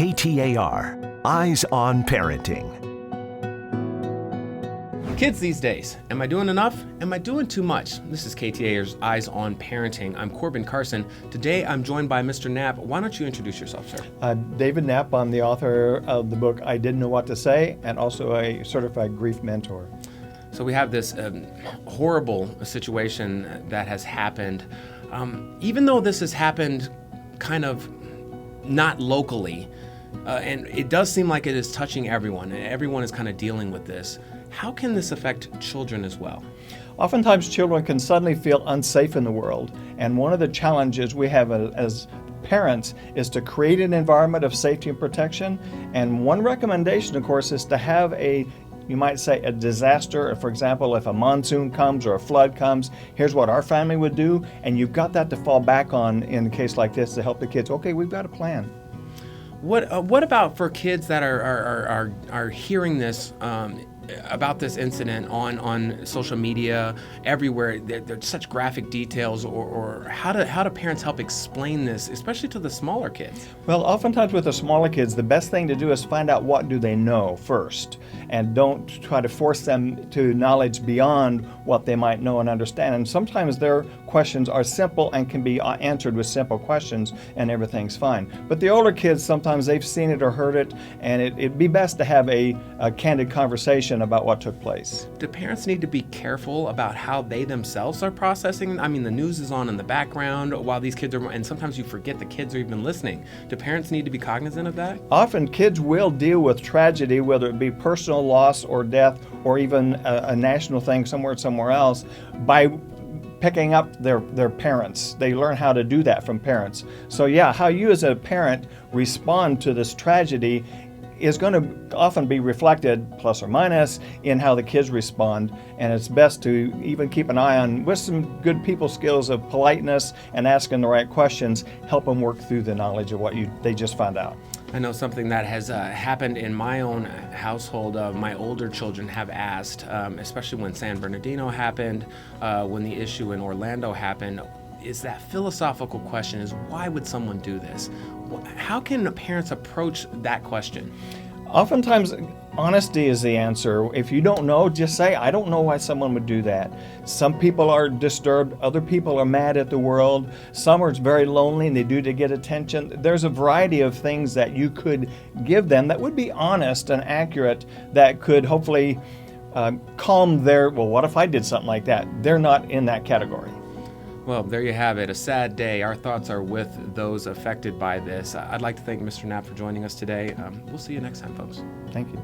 KTAR, Eyes on Parenting. Kids these days, am I doing enough? Am I doing too much? This is KTAR's Eyes on Parenting. I'm Corbin Carson. Today I'm joined by Mr. Knapp. Why don't you introduce yourself, sir? David Knapp. I'm the author of the book I Didn't Know What to Say, and also a certified grief mentor. So we have this horrible situation that has happened. Even though this has happened kind of not locally, and it does seem like it is touching everyone, and everyone is kind of dealing with this. How can this affect children as well? Oftentimes children can suddenly feel unsafe in the world, and one of the challenges we have as parents is to create an environment of safety and protection. And one recommendation, of course, is to have you might say a disaster. For example, if a monsoon comes or a flood comes, here's what our family would do, and you've got that to fall back on in a case like this to help the kids. Okay, we've got a plan. What about for kids that are hearing this about this incident on social media everywhere? There's such graphic details, or how do parents help explain this, especially to the smaller kids? Well, oftentimes with the smaller kids, the best thing to do is find out what do they know first, and don't try to force them to knowledge beyond what they might know and understand. And sometimes their questions are simple and can be answered with simple questions, and everything's fine. But the older kids, sometimes they've seen it or heard it, and it'd be best to have a candid conversation about what took place. Do parents need to be careful about how they themselves are processing? I mean, the news is on in the background while these kids are, and sometimes you forget the kids are even listening. Do parents need to be cognizant of that? Often kids will deal with tragedy, whether it be personal loss or death, or even a national thing somewhere else, by picking up their parents. They learn how to do that from parents. So yeah, how you as a parent respond to this tragedy is going to often be reflected, plus or minus, in how the kids respond. And it's best to even keep an eye on, with some good people skills of politeness and asking the right questions, help them work through the knowledge of what they just found out. I know something that has happened in my own household. My older children have asked, especially when San Bernardino happened, when the issue in Orlando happened, is that philosophical question is, why would someone do this? How can parents approach that question? Oftentimes, honesty is the answer. If you don't know, just say, I don't know why someone would do that. Some people are disturbed, other people are mad at the world, some are very lonely and they do to get attention. There's a variety of things that you could give them that would be honest and accurate, that could hopefully calm their, well, what if I did something like that? They're not in that category. Well, there you have it. A sad day. Our thoughts are with those affected by this. I'd like to thank Mr. Knapp for joining us today. We'll see you next time, folks. Thank you.